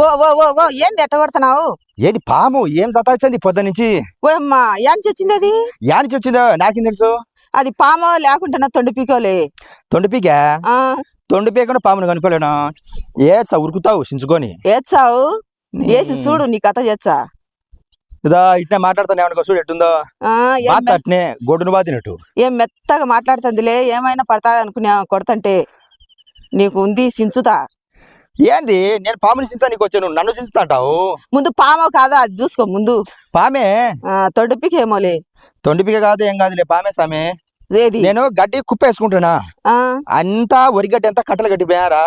ఓ ఓ ఓ ఓ ఏంది ఎట్ట కొడుతున్నావు? ఏది పాము ఏం సతాయించింది పొద్దు నుంచి? ఓ అమ్మా యాంచి వచ్చింది అది? యానికి వచ్చిందో నాకేం తెలుసు. అది పామో లేకుంటే తొండి పీకోలే. తొండిపీకా? తొండిపీకను పామును కనుక్కోలేనా? ఏచ్చా ఉరుకుతావు చించుకొని? ఏచ్చావు ఏసి చూడు నీ కథ చేచ్చా. ఇదా ఇట్నే మాట్లాడుతాను ఏమనుకో చూడు ఎట్టుందో. అట్నే గొడ్డును బాతినట్టు ఏం మెత్తగా మాట్లాడుతుందిలే. ఏమైనా పడతాది అనుకున్నా కొడతంటే. నీకు ఉంది చించుతా. ఏంది నేను పాముని చించా నీకు వచ్చాను నన్ను చించుతా అంటావు? ముందు పామో కాదా అది చూసుకో ముందు. పామే? తొండిపీకేమోలే. తొండిపీక కాదు ఏం కాదులే పామే సామే. నేను గడ్డి కుప్పేసుకుంటున్నా అంతా వరిగడ్డి అంతా కట్టలు కట్టిపోయారా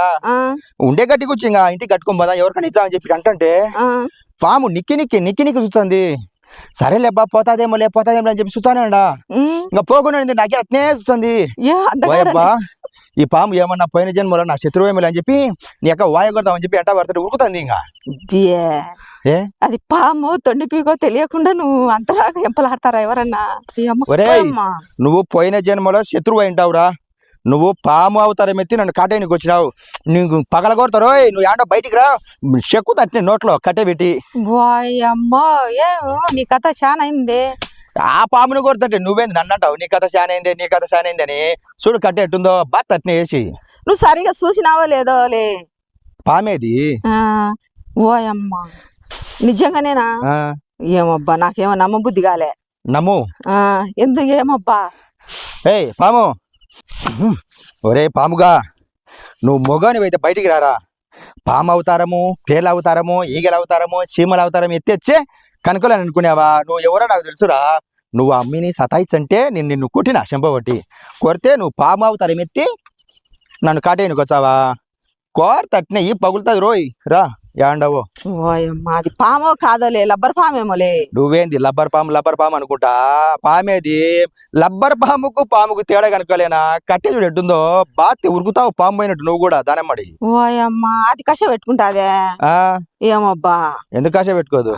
ఉండే గడ్డి కూర్చి ఇంకా ఇంటికి కట్టుకోం పోదా ఎవరికైనా ఇచ్చా అని చెప్పి అంటే పాము నిక్కి నిక్కి నిక్కి నిక్కి చూస్తుంది. సరేలేబ్బా పోతాదేమో లేకపోతాదేమో అని చెప్పి చూస్తానండా ఇంకా పోకుండా నాకే అట్నే చూస్తుంది. ఓయబ్బా ఈ పాము ఏమన్నా పోయిన జన్మలో నా శత్రువేమో అని చెప్పి నీ యొక్క వాయ కొడతామని చెప్పి ఎంట పడుతుంది ఉరుకుతుంది. ఇంకా అది పాము తొండిపీకో తెలియకుండా నువ్వు అంతలాగా ఎంపలాడతారా ఎవరన్నా? నువ్వు పోయిన జన్మలో శత్రువు అయింటావురా. నువ్వు పాము అవతారం ఎత్తి నన్ను కాటేనికి వచ్చినావు. నీకు పగల కొడతారో నువ్వు ఏంటో బయటికి రా చెక్కు తట్టిన నోట్లో కట్టే పెట్టి. అమ్మో ఏ నీ కథ చాలా అయింది. ఆ పామును కొడుతుంటే నువ్వేంది నన్ను అంటావు నీ కథ శానైంది నీ కథ శానైంది అని? చూడు కట్టే ఎట్టుందో బా తట్టిన వేసి. నువ్వు సరిగా చూసినావో లేదోలే. పామేది? ఓయమ్మా నిజంగానేనా? ఏమబ్బా నాకేమో నమ్మబుద్ధి కాలే. నమ్ము. ఎందుకు ఏమబ్బా? ఏయ్ పాము, ఒరే పాముగా నువ్వు మొగానివైతే బయటికి రారా. పాము అవతారము పేర్ల అవతారము ఈగల అవతారము చీమల అవతారం ఎత్తేచ్చే కనుకోలేని అనుకునేవా? నువ్వు ఎవరో నాకు తెలుసురా. నువ్వు అమ్మిని సతాయిచ్చంటే నిన్ను కొట్టినా చెంపబట్టి కొడితే నువ్వు పాము అవతారం ఎత్తి నన్ను కాటేయనికి వచ్చావా? కోరతట్నే ఈ పగులుతుంది రోయ్ రా యాండవో. అది పామో కాదోలే లబ్బర్ పామేమోలే. నువ్వేంది లబ్బర్ పాము అనుకుంటా? పామేది లబ్బర్ పాముకు తేడా కనుకోలేనా? కట్టే చూడు ఎట్టుందో బాతి ఉరుకుతావు పాము పోయినట్టు నువ్వు కూడా దానమ్మడి. ఓయమ్మా అది కష పెట్టుకుంటాదే. ఏమబ్బా ఎందుకు కష పెట్టుకోదు?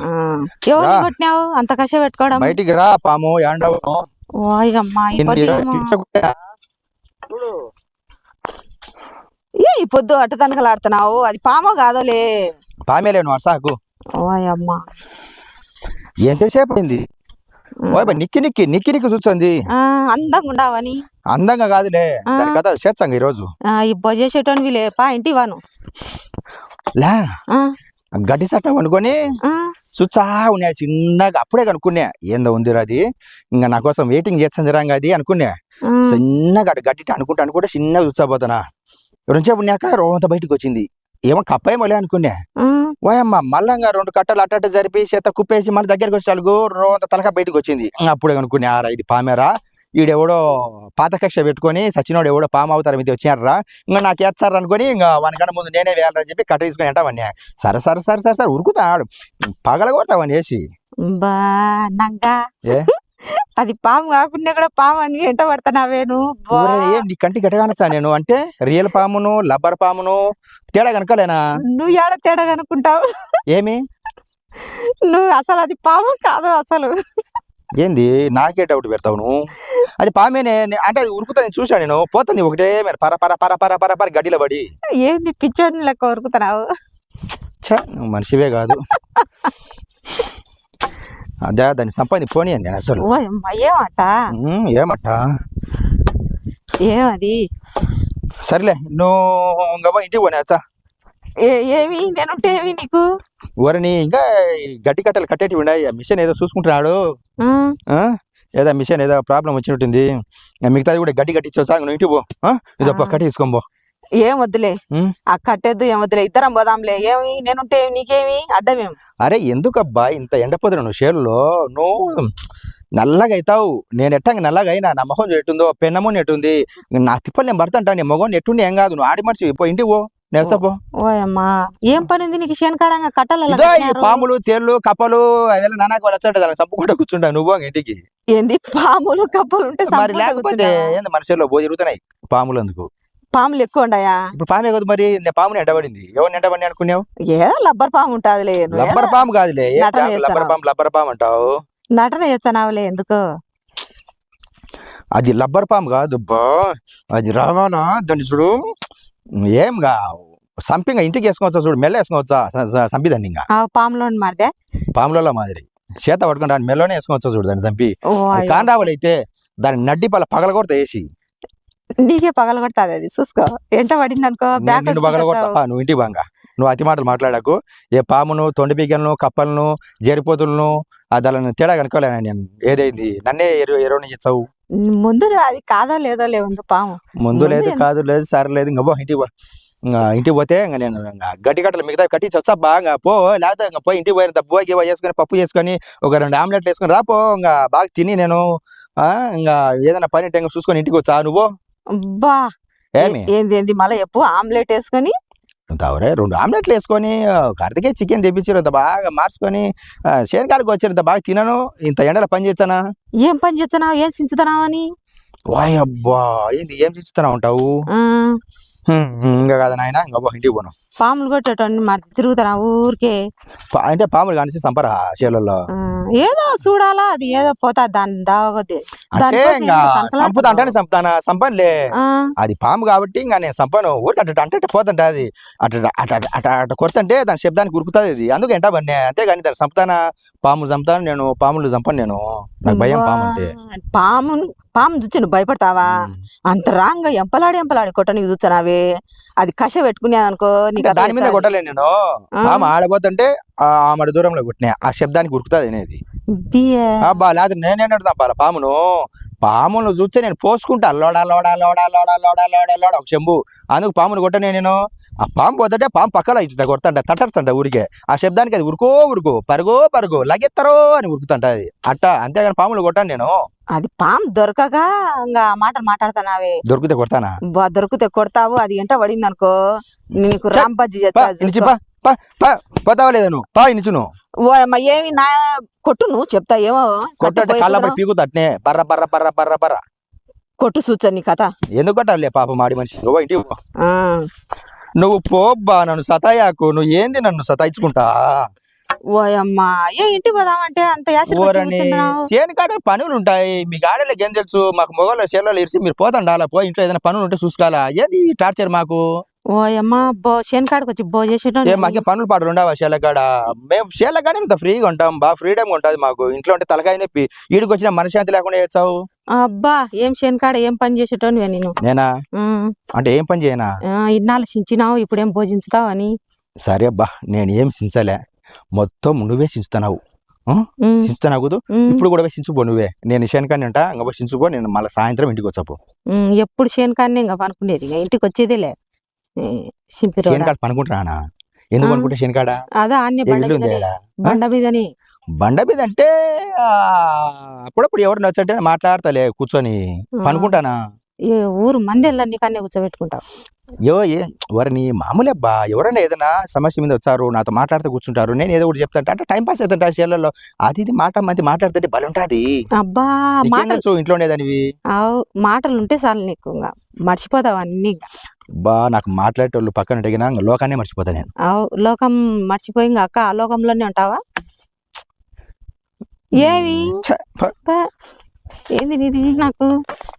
ఎవరు కొట్టినావు అంత కష పెట్టుకోవడం? బయటికి రా పాము యాండవో. ఓయమ్మా ఈ పొద్దు అట్ట తనకలాడుతున్నావు. అది పామో కాదోలే. పామేలే నువ్వు అసాకు. ఓయమ్మా ఎంతసేపు అయింది? నిక్కి నిక్కి నిక్కి నిక్కి చూస్తుంది. అందంగా ఉండవని? అందంగా కాదులే దాని కథ చేస్తాంగ ఈరోజు. ఇబ్బ చేసేటోనివి లేపా ఇంటి వాను లే గడ్డి సట్టం అనుకొని చూచా ఉన్నాయి చిన్నగా. అప్పుడే కనుక్కున్నా ఏందో ఉందిరా అది ఇంకా నా కోసం వెయిటింగ్ చేస్తుంది రా అది అనుకున్నా. చిన్నగా గడ్డి అనుకుంటే చిన్నగా చూసాపోతానా. రెండుసేపు ఉన్నాక రోంత బయటకు వచ్చింది. ఏమో కప్పేమోలే అనుకున్నా. ఓయమ్మ మళ్ళంగా 2 కట్టలు అట్ట జరిపి చేత కుప్పేసి మళ్ళీ దగ్గరికి వచ్చి అలుగు రోంత తలక బయటకు వచ్చింది. అప్పుడే కనుక్కున్నా ఇది పామేరా. ఈడెవడో పాత కక్ష పెట్టుకొని సచినోడు ఎవడో పాము అవతారం ఇది వచ్చినారా ఇంకా నాకు ఏస్తారు అనుకొని ఇంకా 1 గంట ముందు నేనే వేయాలని చెప్పి కట్ట తీసుకొని అంటావన్నీ. సరే సరే సరే సరే సరే ఉరుకుతాడు పగల కొడతావని వేసి. అది పాము కాకుండా కూడా పాము అని ఎంట పడతావేను. నీ కంటి గట్టగానచ్చా నేను అంటే రియల్ పామును లబ్బర్ పామును తేడా కనుకోలేనా? నువ్వు ఏడ తేడా కనుక్కుంటావు? ఏమి నువ్వు అసలు అది పాము కాదు అసలు. ఏంది నాకే డౌట్ పెడతావు నువ్వు? అది పామేనే అంటే అది ఉరుకుతుంది చూసా నేను. పోతుంది ఒకటే మరి పర పర పర పర పర పర గడ్డిలో పడి. ఏంది పిచ్చోని లెక్క ఉరుకుతున్నావు? నువ్వు మనిషివే కాదు. అదే దాన్ని సంపాది పోనీ అండి అసలు. ఏమట ఏమది? సరేలే నువ్వు ఇంకా ఇంటికి పోనేచ్చా. ఏమి నేనుంటే ఏమి నీకు? ఊరని ఇంకా గడ్డి కట్టలు కట్టేటివి ఉన్నాయి. మిషన్ ఏదో చూసుకుంటున్నాడు. ఏదో మిషన్ ఏదో ప్రాబ్లం వచ్చినట్టుంది. మిగతాది కూడా గడ్డి కట్టించా. నువ్వు ఇంటికి పో. ఇదో కట్టి తీసుకొని పో. ఏం వద్దులే ఆ కట్టేద్దు ఏం వద్దులే ఇద్దరం పోదాంలే. ఏమి నేనుంటే నీకేమి అడ్డమేం? అరే ఎందుకబ్బా ఇంత ఎండపోతున్నా నువ్వు షేర్లో? నువ్వు నల్లగా అవుతావు. నేను ఎట్టంగా నల్లగా అయినా నా మొహం ఎట్టుందో పెన్నమో ఎట్టుంది నా తిప్పలు నేను పడతాంటా. నీ మొగం ఎట్టుండి ఏం కాదు. నువ్వు ఆడి మనిషి పో ఇంటికి పో. నేర్చపో. ఓయమ్మా ఏం పని ఉంది నీకు? శేనకాడంగా కట్టాల పాములు తేళ్లు కప్పలు అవేళ నానాకు వచ్చాడు దాన్ని చంపుకుంటా కూర్చుంటా నువ్వు ఇంటికి. ఏంది పాములు కప్పలు ఉంటే మరి లేకపోతే ఏంది మనుషుల్లో బో జరుగుతున్నాయి పాములు. అందుకు పాములు ఎక్కువ ఉన్నాయా? ఇప్పుడు పామే కదా మరి. పాముని ఎండబడింది. ఎవరిని ఎండబడి అనుకున్నావు? లబ్బర్ పాము ఉంటదిలే. లబ్బర్ పాము కాదులే. లబ్బర్ పాము అంటావు. నటన చేస్తున్నావులే ఎందుకు? అది లబ్బర్ పాము కాదు బా. అది రావాలా దాన్ని చూడు ఏంగా సంపింగా ఇంటికి వేసుకోవచ్చా చూడు, మెల్ల వేసుకోవచ్చా సంపిదాన్ని ఇంకా ఆ పాములో మారితే పాములలో మాదిరి చేత పట్టుకుని దాన్ని మెల్లోనే వేసుకోవచ్చా చూడు దాన్ని చంపి. ఓ కాండావలు అయితే దాని నడ్డి పగల కొడతా వేసి నీకే పగల కొడతాది అది చూసుకో. ఎంట పడింది అనుకో బ్యాక్ నిన్ను పగల కొడతా. నువ్వు ఇంటికి బాగా నువ్వు అతి మాటలు మాట్లాడకు. ఏ పామును, తొండి పీకలను, కప్పలను, జేరిపోతులను దాని తేడా కనుక్కోలేను నేను. ఏదైంది నన్నే ఎరువుని ఇచ్చావు. ముందు అది కాదో లేదో లేవు పాము ముందు లేదు కాదు లేదు సరే లేదు ఇంకా పో ఇంటికి పో. ఇంకా ఇంటికి పోతే ఇంకా నేను ఇంకా గడ్డి కట్టలు మిగతా కట్టించి వచ్చా బాగా పో. లేకపోతే ఇంకా పోయి ఇంటికి పోయిన బోయ గివ వేసుకొని పప్పు చేసుకొని ఒక 2 ఆమ్లెట్లు వేసుకొని రాపో. ఇంకా బాగా తిని నేను ఇంకా ఏదైనా పని ఉంటే ఇంకా చూసుకొని ఇంటికి వచ్చా నువ్వు. అబ్బా ఏమి ఏంది మళ్ళీ ఎప్పు ఆమ్లెట్ వేసుకొని తావరే 2 ఆమ్లెట్లు వేసుకొని అర్ధకే చికెన్ తెప్పించారు. ఇంత బాగా మార్చుకొని శేనకాడికి వచ్చారు. ఇంత బాగా తినను. ఇంత ఎండలో పని చేస్తానా? ఏం పని చేస్తున్నావు, ఏం చించుతున్నావు అని. వాయ్ అబ్బా ఏంది ఏం చేస్తున్నా ఉంటావు? ఇంకా కదా నాయన ఇంకా ఇంటికి పోను. పాములు కొట్టేటోని మరి తిరుగుతున్నా ఊరికే. అంటే పాములు కానిసి సంపరా చేలల్లో ఏదో చూడాలా, అది ఏదో పోతా దాని దావగొద్ది. అంటే ఇంకా సంపుతా అంటానే సంపుతానా? సంపనులే అది పాము కాబట్టి ఇంకా నేను సంపను. ఊరికి అట్ట అంటే పోతుంటా అది అట్ట కొడుతుంటే దాని శబ్దానికి ఉరుకుతుంది అది. అందుకు ఎంటా బన్నే అంతేగాని దాన్ని చంపుతానా? పాములు చంపుతాను నేను, పాములు చంపను నేను. నాకు భయం పాము అంటే. పాము చూచి నువ్వు భయపడతావా? అంత రాంగా ఎంపలాడి కొట్టనికి చూచానావే. అది కష పెట్టుకునేది అనుకో నీకు. దాని మీద కొట్టలే నేను. పాము ఆడబోతుంటే ఆమె దూరంలో కొట్టినా ఆ శబ్దానికి ఉరుకుతుంది అనేది. అబ్బా లేదు నేనేనాడు చంపాల పామును. పామును చూస్తే నేను పోసుకుంటా లోడా లోడా లోడా లోడా లోడా లోడా లోడా ఒక చెంబు. అందుకు పామును కొట్టనే నేను. ఆ పాము పోతుంటే పాము పక్కలో ఇట్లా కొడతాంట తట్టర్చంట ఊరికే. ఆ శబ్దానికి అది ఉరుకు పరుగు లగెత్తరో అని ఉరుకుతుంట అది అట్ట. అంతేగాని పాములు కొట్టాను నేను. అది పాము దొరకక ఇంకా మాటలు మాట్లాడుతున్నావే. దొరికితే కొడతానా? దొరికితే కొడతావు. అది ఎంట పడింది అనుకో నీకు రాంబజ్జి పోతావా లేదా నువ్వు? పా ఇనిచు నువ్వు. ఓ అమ్మ ఏమి నా కొట్టు నువ్వు చెప్తా ఏమో. కొట్టే కాళ్ళపడి పీకుతా అట్నే బర్ర బర్ర బర్ర బర్ర బర్ర కొట్టు సూచని నీ కథ. ఎందుకు కొట్టాలే పాప మాడి మనిషి. ఇంటికి పో. నువ్వు పోబ్బా నన్ను సతాయాకు. నువ్వు ఏంది నన్ను సతాయించుకుంటా? ఓయమ్మా ఏ ఇంటికి పోదామంటే అంత చేను కాడ పనులు ఉంటాయి. మీ గాడలకి ఏం తెలుసు? మాకు మొగల్లో చేలలో ఇరిసి మీరు పోతండి. అలా పోయి ఇంట్లో ఏదైనా పనులు ఉంటే చూసుకోవాలా? ఏది టార్చర్ మాకు? ఓయమ్మా చేనుకాడికి వచ్చి చేసేటో మాకే పనులు పాటలు ఉండవా? చేలకాడ మేము చేలకాడే ఇంత ఫ్రీగా ఉంటాం. బాగా ఫ్రీడమ్ ఉంటది మాకు. ఇంట్లో ఉంటే తలకాయ నొప్పి. ఈడికి వచ్చిన మనశ్శాంతి లేకుండా చేస్తావు. అబ్బా ఏం చేనుకాడ ఏం పని చేసేటో నేను. నేనా అంటే ఏం పని చేయనా? ఇన్నాళ్ళు సించినావు ఇప్పుడేం భోజించుతావు అని. సరే అబ్బా నేను ఏం సించలే. మొత్తం నువ్వే సించుతున్నావు. సించుతున్నావు ఇప్పుడు కూడా సించుపో నువ్వే. నేను శేనకాన్ని అంట ఇంకా సించుపో. నేను మళ్ళీ సాయంత్రం ఇంటికి వచ్చాపు. ఎప్పుడు శేనకాన్ని ఇంకా పనుకునేది ఇంటికి వచ్చేదేలే. శేనకాడ పనుకుంటున్నానా? ఎందుకు అనుకుంటే శేనకాడ అదా బండ మీదని. బండ మీద అంటే అప్పుడప్పుడు ఎవరు నచ్చంటే మాట్లాడతలే కూర్చొని పనుకుంటానా? ఊరు మంది నీకన్నే కూర్చోబెట్టుకుంటావు. ఎవరిని మామూలే అబ్బా. ఎవరైనా ఏదైనా సమస్య మీద వచ్చారు నాతో మాట్లాడుతూ కూర్చుంటారు. నేను ఏదో ఒకటి చెప్తాంట అంటే టైం పాస్ అవుతుంటా చేలలో. అది ఇది మంది మాట్లాడుతుంటే బలుంటది. అబ్బా ఇంట్లో ఉండేదానివి మాటలు ఉంటే చాలు నీకు మర్చిపోతావు అన్ని. బా నాకు మాట్లాడేటోళ్ళు పక్కన అడిగినా లోకాన్ని మర్చిపోతా నేను. లోకం మర్చిపోయి అక్క ఆ లోకంలోనే ఉంటావా? ఏమి ఏంది నీది నాకు